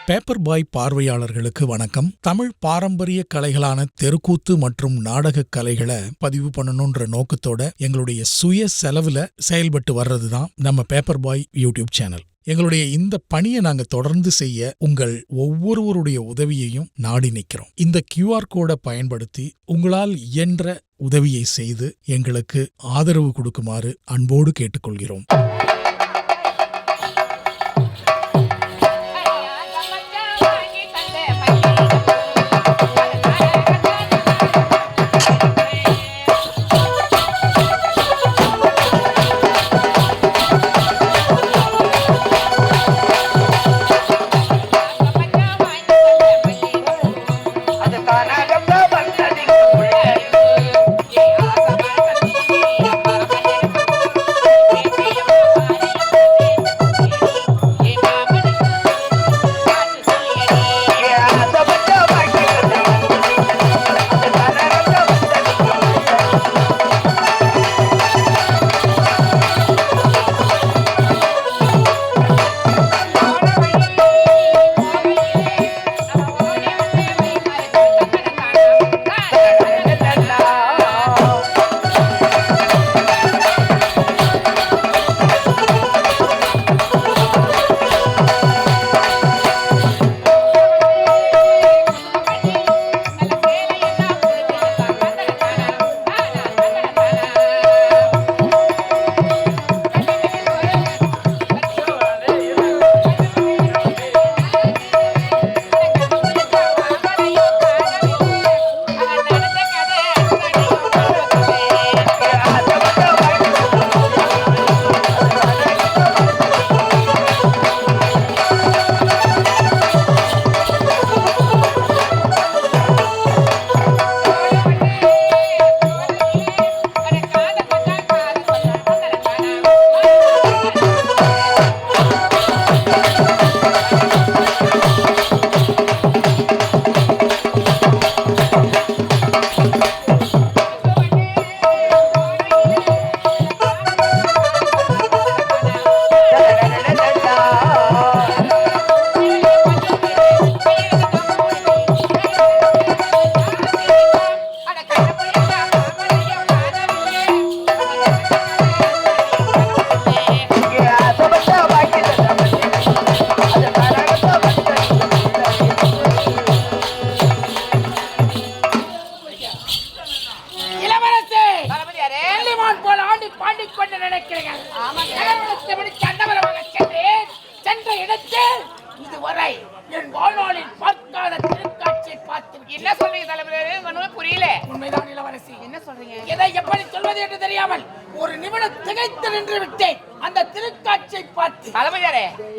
Paper பாய் பார்வையாளர்களுக்கு வணக்கம். தமிழ் பாரம்பரிய கலைகளான தெருக்கூத்து மற்றும் நாடக கலைகளை பதிவு பண்ணணும்ன்ற நோக்கத்தோட எங்களுடைய சுய செலவுல செயல்பட்டு வர்றதுதான் நம்ம பேப்பர் பாய் யூடியூப் சேனல். எங்களுடைய இந்த பணியை நாங்க தொடர்ந்து செய்ய உங்கள் ஒவ்வொருவருடைய உதவியையும் நாடி நிற்கிறோம். இந்த QR கோடை பயன்படுத்தி உங்களால் இயன்ற உதவியை செய்து எங்களுக்கு ஆதரவு கொடுக்குமாறு அன்போடு கேட்டுக்கொள்கிறோம்.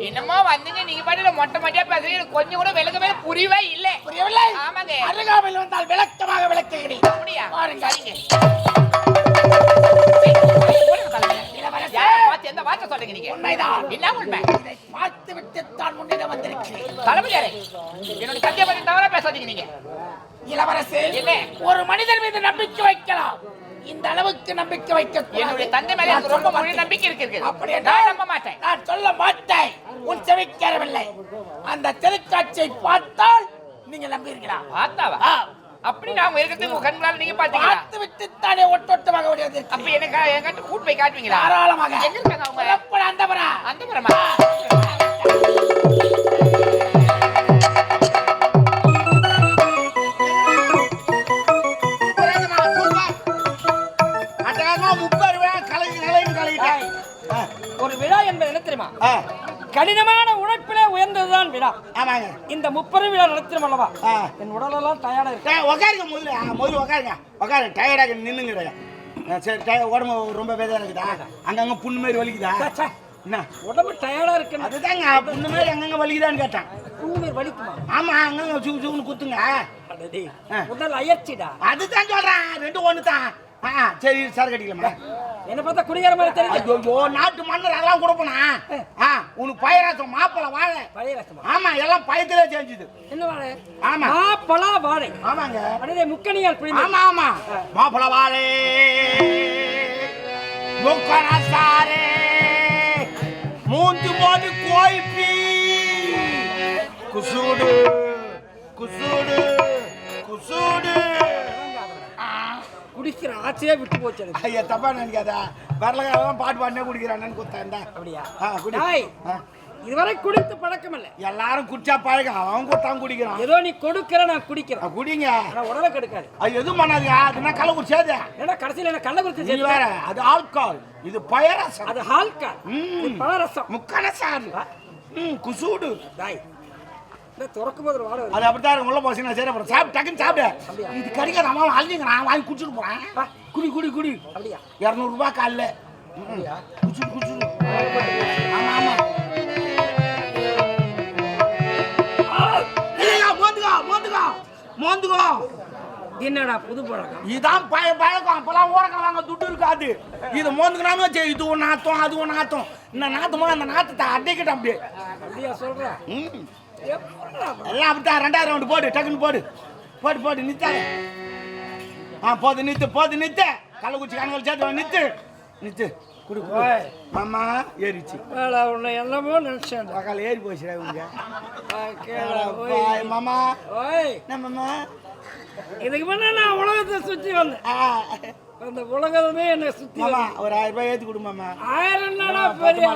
என்னமோ வந்தீங்க நீங்க பாட்டுல மொட்டை மொட்டையா பேசுறீங்க, கொஞ்சம் கூட விளக்கமே புரியவே இல்லை. புரியவில்லை? ஆமாங்க. அருகாமையில் வந்தால் விளக்கமாக விளக்குகிறேன். அப்படியா? பாருங்க. பார்த்து எந்த வார்த்தை சொல்றீங்க நீங்க? உண்மைதான். என்ன உண்மை? இதை பார்த்து விட்டு தான் முன்னிடம் வந்திருக்கிறேன். தளபதியாரே, என்னோட சத்திய பத்தி தவறா பேசாதீங்க நீங்க. இளவரசே, ஒரு மனிதர் மீது நம்பிக்கை வைக்கலாம், இந்த அளவுக்கு நம்பிக்கை வைக்க என்னுடைய தந்தை மேல எனக்கு ரொம்ப முழு நம்பிக்கை இருக்கு. அப்படி நான் நம்ப மாட்டேன். நான் சொல்ல மாட்டேன். உன் செவிக்கேறவில்லை. அந்த தெருக்காட்சியை பார்த்தால் நீங்க நம்புவீர்களா? பார்த்தாவா? அப்படி நாம இருக்கிறதுக்கு கண்களால நீங்க பாத்தீங்களா? பார்த்து விட்டு தானே ஒட்டொட்டமாக ஓடியது. அப்ப எனக்கு என்கிட்ட கூட்டு போய் காட்டுவீங்களா? தாராளமாக. எங்க இருக்காங்க அவங்க? எப்ப அந்தபரா? அந்தபரமா? ஒரு விழா என்பது என்ன தெரியுமா? கடினமான உழைப்பிலே உயர்ந்ததுதான் விழா. ஆமாங்க. இந்த முப்பெரும் விழா நடத்தினோம் அல்லவா? என் உடலெல்லாம் டயர்டா இருக்கு. உட்காருங்க, முதல்ல உட்காருங்க. உட்காருங்க, டயர்டாக நின்னுங்க. சரி, உடம்பு ரொம்ப வேதனை இருக்குதா? அங்கங்க புண்ணு மாதிரி வலிக்குதா? என்ன உடம்பு டயர்டா இருக்கு? அதுதாங்க, புண்ணு மாதிரி அங்கங்க வலிக்குதான்னு கேட்டேன். புண்ணு மாதிரி வலிக்குமா? ஆமா, அங்கங்க சூன்னு குத்துங்க. உடல் அயற்சிடா. அதுதான் சொல்றேன், ரெண்டும் ஒண்ணு தான். சரி, சார் கட்டிக்கலாமா? என்ன பார்த்தா குடிக்கிற மாதிரி தெரியுது. ஐயோ, நாட்டு மன்னர் அதெல்லாம் கொடுப்பனா? உனக்கு பயிராசம் மாப்பழ வாழை. பயிராசமா? ஆமா, எல்லாம் பயத்திலே செஞ்சது. என்ன வாழை? ஆமா, மாப்பழ வாழை. ஆமாங்க. அடே முக்கணியால் புரியுது. ஆமா ஆமா, மாப்பழ வாழை மூந்து மோது கோய்பி குசூடு குசூடு குசூடு. குடிக்கிற ஆசையே விட்டு போச்சு எனக்கு. ஐயா தப்பா நினைக்காதா, வரலகாலம் பாட்டு பாடினே குடிக்கிறான்னு கொடுத்தேன். அப்படியா? குடி. இதுவரை குடித்து பழக்கம் இல்லை. எல்லாரும் குடிச்சா பழகம், அவன் கொடுத்தான் குடிக்கிறான். ஏதோ நீ கொடுக்கிற நான் குடிக்கிறேன். குடிங்க, உடலை கெடுக்காது. அது எதுவும் பண்ணாதியா, அதுனா கள்ள குடிச்சாது. ஏன்னா கடைசியில் என்ன கள்ள குடிச்சு வேற, அது ஆல்கஹால், இது பயரசம். அது ஆல்கஹால், இது பழரசம், முக்கனசார். குசூடு டாய் இந்த துறக்கும் போது வாட அது அப்படித்தான் உள்ள போச்சு. நான் சரி அப்புறம் சாப்பிட்டு டக்குன்னு சாப்பிடு. இது கிடைக்காது, அம்மா அழிஞ்சுங்க, நான் வாங்கி குடிச்சுட்டு போறேன். குடி குடி குடி. அப்படியா? 200 ரூபாய் காலைல. குடிச்சுடு குடிச்சுடு. ஆமா ஆமா. மோந்துக்கோ. என்னடா புது பழக்கம்? இதான் பழக்கம். அப்பெல்லாம் ஓரக்கம் வாங்க துட்டு இருக்காது. இது மோந்துக்கலாம வச்சு இது ஒன்று நாத்தம் அது ஒன்று நாத்தம். இந்த நாத்தமா அந்த நாத்தத்தை அடைக்கிட்டோம் அப்படியே. அப்படியா சொல்றேன்? எல்லாம் அப்படித்தான். 2வது ரவுண்டு போடு, டக்குன்னு போடு போடு போடு. நித்தாரு. போது நித்து போது நித்து. கள்ளக்குச்சி கணக்கு சேர்த்து நித்து நித்து. குடு மாமா. ஏறிச்சு உன்னை எல்லாமோ நினைச்சேன். பக்கால ஏறி போச்சு உங்க மாமா. என்ன மாமா? இதுக்கு முன்ன நான் உலகத்தை சுற்றி வந்தேன். அந்த உலகமே என்னை சுற்றி ஒரு 1000 ரூபாய் ஏற்றி கொடு மாமா. 1000 பெரிய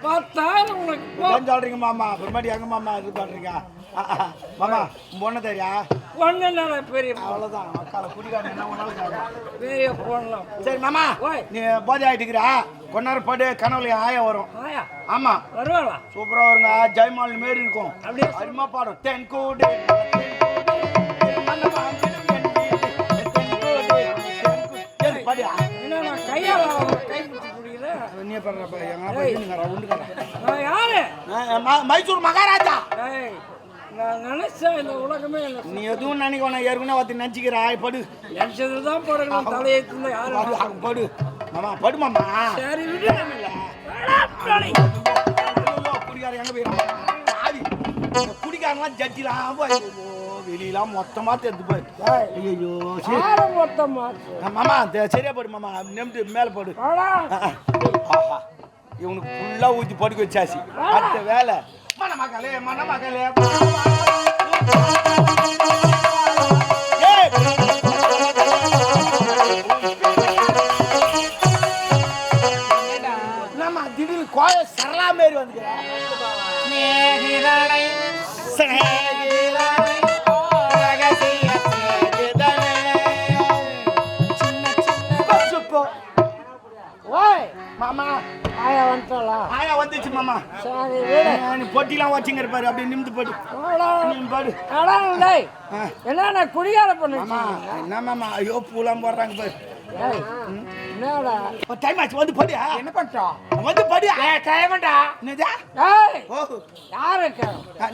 10,000 உனக்கு சொல்றீங்க மாமா. அப்புறமாட்டி எங்க மாமா இது பண்றீங்க மாமா? பொண்ணு தெரியா? பொண்ணு பெரிய அவ்வளவுதான். மக்கால குடிக்காரன் என்ன ஒன்னாலும் பெரிய பொண்ணலாம். சரி மாமா, நீ போதை ஆயிட்டுக்கிறா. கொஞ்ச நேரம் படு, கனவுல ஆயா வரும். ஆயா? ஆமா வருவாளா? சூப்பரா வருங்க. ஜெயமால் மாரி இருக்கும். அப்படியே அருமா பாடும். தென்கோடு கையால கை பிடிச்சி குடிக்கிறேன். நீ பண்ற நான் யாரு? மைசூர் மகாராஜா. நான் நினைச்சேன் இந்த உலகமே நீ எதுவும் நினைக்கணும். ஏற்கனவே ஒருத்தி நினைச்சுக்கிறா. படு. நினைச்சதுதான் போடணும். தலையெழுத்துல யாரு படு மாமா. படு மாமா. சரி விடு. குடிக்கார எங்க போயிடும்? குடிக்காரலாம் ஜட்ஜிலாம் வெளியெல்லாம் மொத்தமா தெரிஞ்சு போய். ஐயோ மொத்தமா மாமா சரியா போடு மாமா. நெம்டு மேல போடு. இவனுக்கு ஃபுல்லா ஊத்தி படுக்க வச்சாச்சு. அடுத்த வேலை மணமகளே மணமகளே. நம்ம திடீர்னு கோய சரளா மாரி வந்து மாமா. ஆயா வந்துட்டாளா? ஆயா வந்துச்சு மாமா. நீ பொட்டிலாம் வச்சுங்க இருப்பாரு. அப்படியே நிமிந்து போடு. போடு. என்ன குடியார பண்ணு மாமா? என்ன மாமா? ஐயோ பூலாம் போடுறாங்க பாரு. என்னடா டைம் ஆச்சு. வந்து படியா? என்ன பண்றோம்? வந்து படியா? கைவண்டா. என்னதா? யாரு?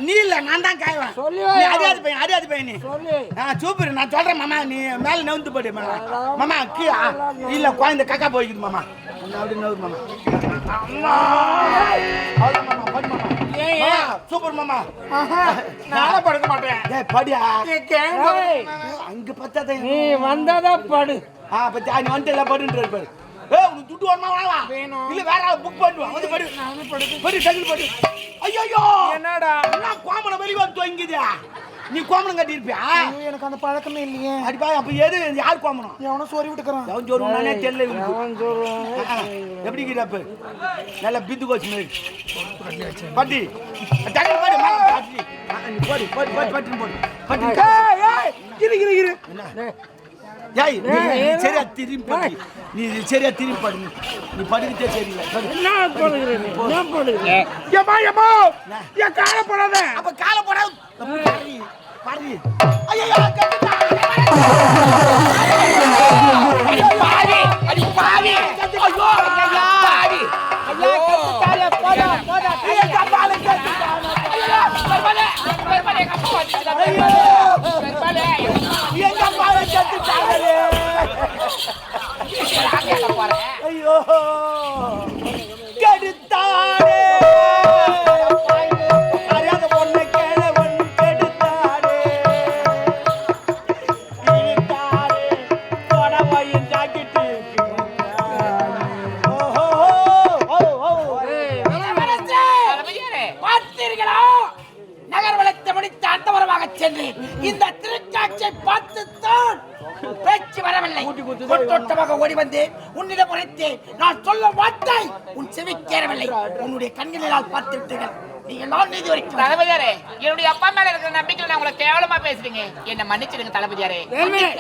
நீ இல்ல, நான் தான் காய்வேன். சொல்லி அறியாது பையன், அறியாது பையன் நீ. சொல்லி சூப்பர். நான் சொல்றேன் மாமா. நீ மேல நவுந்து போடு மாமா. மாமா இல்ல குழந்தை கக்கா போய்க்குது மாமா. அப்படி நவுது மாமா. அவ்வளோ மாமா. படி மாமா. சூப்பர் மாமா. நான் படுக்க மாட்டேன். படியா? அங்க பார்த்தா நீ வந்தாதான் படு. பத்தி நீ வந்துட்டு எல்லாம் படுன்றாரு பாரு. உனக்கு துட்டு வரமா? இல்ல வேற புக் பண்ணுவா. வந்து படு. படு டக்குனு படு. ஐயோ என்னடா நான் கோமணம் வெளிய வந்து தொங்கிது. நீ கோமணம் கட்டி இருப்பியா? எனக்கு அந்த பழக்கமே இல்லையே. அடிப்பா. அப்ப எது யார் கோமணம்? எவனோ சொறி விட்டுக்கறான். எவன் சொரு நானே தெரியல. எப்படி கிடப்பு? நல்ல பிந்து கோச்சு மாதிரி. பட்டி டக்குனு படு. நீ படு படு படு பட்டு போடு. பட்டு. இரு. என்ன? ஏய் நீ சரியா திரும்பி படி. நீ சரியா திரும்பி படி. நீ படிக்கிட்டே சரியில்லை. என்ன பண்ணுகிறே? என்ன பண்ணுகிறே? ஏமா ஏன் கால போடாத. அப்ப கால போடாத. பாரு. ஐயோ கட்டிடா. பாவி. அடி பாவி. ஐயோ பாவி. ஐயா கட்டிட்டாலே போடா. ஐயா கப்பால கட்டிட்டா. ஐயோ பரவாயில்லை. கப்பா வச்சிடா. ஐயோ பரவாயில்லை. ஏன் கப்பால கட்டிட்டாலே. ஐயோ கெடுத்தாடே. அறியாத பொண்ணு கேளவன் கெடுத்தாடே. இழுத்தாடே. புடவையும் ஜாக்கெட்டு. ஓஹோ சென்றேன். இந்த திருக்காட்சியை பார்த்துத்தான் பேச்சு வரவில்லை. கொட்டோட்டமாக ஓடி வந்தேன். உன்னிடம் உரைத்தேன். நான் சொல்ல வார்த்தை உன் செவிக்கேறவில்லை. உன்னுடைய கண்களினால் பார்த்து விட்டீர்கள். நீங்க நான் நீதி வரைக்கும் தளபதியாரே, என்னுடைய அப்பா மேல இருக்கிற நம்பிக்கையில நான் உங்களை கேவலமா பேசுறீங்க. என்ன மன்னிச்சிடுங்க தளபதியாரே.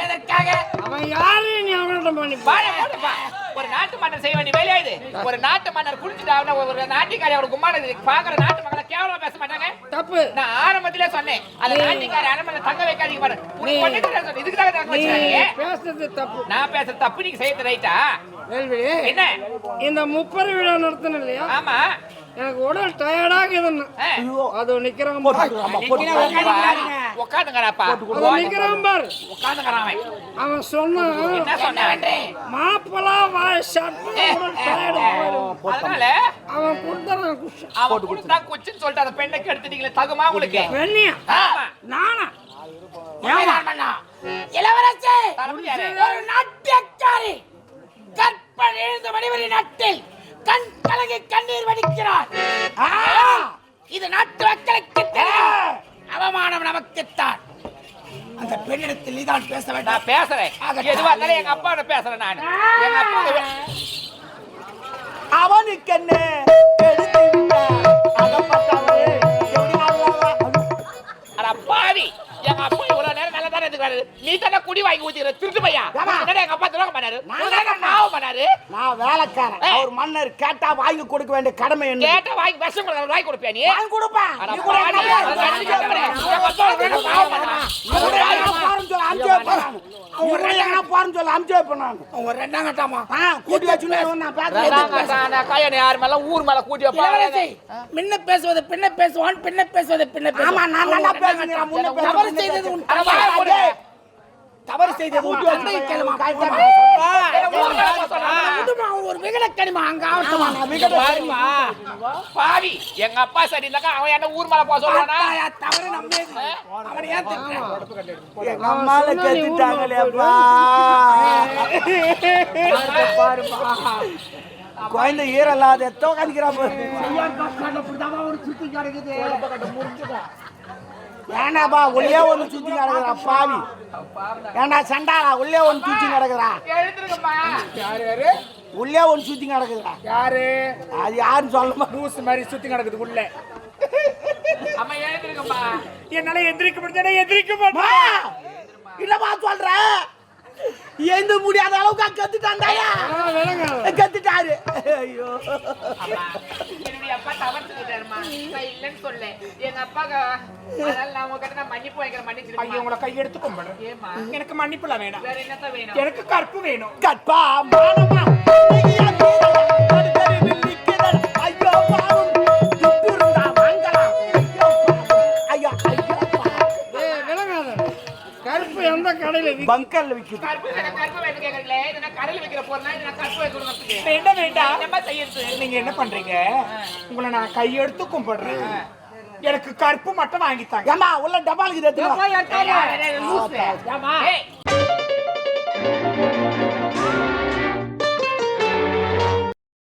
எதற்காக அவன் யாரு நீ அவனிடம் வாழை போட்டுப்பா. ஒரு நாட்டு மன்னர் செய்ய வேண்டிய வேலையா இது? ஒரு நாட்டு மன்னர் குடிச்சிட்டு ஒரு நாட்டிக்காரி அவருக்கு கும்மாட பாக்குற நாட்டு மக்களை கேவலமா பேச மாட்டாங்க. தப்பு. நான் ஆரம்பத்திலே சொன்னேன், அந்த நாட்டிக்காரி அரண்மனை தங்க வைக்காதீங்க பாரு. உனக்கு பண்ணிட்டு இதுக்கு தான் தங்க வச்சாங்க. பேசுறது தப்பு. நான் பேசுறது தப்பு, நீங்க செய்யறது ரைட்டா? வேல்வி, என்ன இந்த முப்பது விழா நடத்தணும் இல்லையா? ஆமா. எனக்கு உடல் டயர்டாக இதுன்னு அது நிக்கிறான் உட்காந்துங்கடாப்பா. உட்காந்துங்கிறான். அவன் சொன்னான் என்ன சொன்ன? மாப்பிளா அதனால அவன் கொடுத்தான் அவன் கொடுத்தா குச்சின்னு சொல்லிட்டு அந்த பெண்ணுக்கு எடுத்துட்டீங்களே, தகுமா உங்களுக்கு? வெண்ணியா நானா இளவரசி ஒரு நாட்டியக்காரி கற்பனை எழுந்த மணிவரி நாட்டில் கண் கலங்கி கண்ணீர் வடிக்கிறார். இது நாட்டு மக்களுக்கு தெரியும். அவமானம் நமக்குத்தான். அந்த பெண்ணிடத்தில் நீதான் பேச வேண்டாம். நான் பேசுறேன். எதுவா இருந்தாலும் எங்க அப்பா பேசுறேன். நான் எங்க அப்பா அவனுக்கு என்ன பாவி. எங்க அப்பா இவ்வளவு நேரம் நல்லா தானே இருக்காரு. நீ தானே குடி வாங்கி ஊத்திக்கிற திருட்டு பையா. எங்க அப்பா துரோகம் பண்ணாரு, பாவம் பண்ணாரு. நான் வேலைக்காரன். அவர் மன்னர் கேட்டா வாங்கி கொடுக்க வேண்டிய கடமை என்ன? கேட்டா வாங்கி விஷம் வாங்கி கொடுப்பியா நீ? வாங்கி கொடுப்பேன். ஊர் மேல கூட்டி பின்ன பேசுவது பின்ன பேசுவான், பின்ன பேசுவது பின்ன பேசுவான். தவறு செய்தது உன் தவறு செய்தது ஒரு விகடக்கணிமா அங்க பாவி. எங்க அப்பா சரி இல்லக்கா அவன் என்ன ஊர் மேல போக சொல்றானா? தவறு நம்ம அவனை ஏன் எங்க அம்மால கத்திட்டாங்களேப்பா. குழந்தை ஈரல்லாத எத்தோ கணிக்கிறான். ஏண்டாப்பா உள்ளே ஒண்ணு சுத்தி நடக்குறா பாவி. ஏண்டா சண்டாளா உள்ளே ஒண்ணு சுத்தி நடக்குறா. உள்ளே ஒண்ணு சுத்தி நடக்குறா. யாரு அது யாருன்னு சொல்லுமா? லூஸ் மாதிரி சுத்தி நடக்குது உள்ள. அம்மா எழுந்திருக்கம்மா. என்னால எந்திரிக்க முடிஞ்சா எந்திரிக்க மாட்டேன். இல்லப்பா சொல்றேன். எந்த முடியாத அளவுக்கு கத்துட்டாண்டாயா? கத்துட்டாரு. ஐயோ என்னுடைய அப்பா தவறு செஞ்சுட்டாருமா. நான் இல்லைன்னு சொல்ல. எங்க அப்பாக்கு அதனால நான் உங்ககிட்ட நான் மன்னிப்பு வைக்கிறேன். மன்னிச்சிருக்கேன். ஐயோ உங்களை கையெடுத்து கும்பிடுறேன். ஏமா எனக்கு மன்னிப்புல வேணாம். வேற என்னத்த வேணும்? எனக்கு கற்பு வேணும். கற்பா மானமா ஐயோ பாவம் துப்புருந்தா வாங்கலாம். ஐயோ ஐயோ விளங்காத கற்பு எந்த கடையில பங்கர்ல விக்குது. கற்பு வேணும் கேக்குறீங்களே. இது நான் கடையில் வைக்கிற போறேன்னா இது நான் கற்பு வைக்கிறதுக்கு வேண்டாம் வேண்டாம். என்னமா செய்யறது? நீங்க என்ன பண்றீங்க? உங்களை நான் கையெடுத்து கும்பிடுறேன். எனக்கு கற்பு மட்டும் வாங்கித்தாங்க. ஏமா உள்ள டபாலுக்கு ஏய்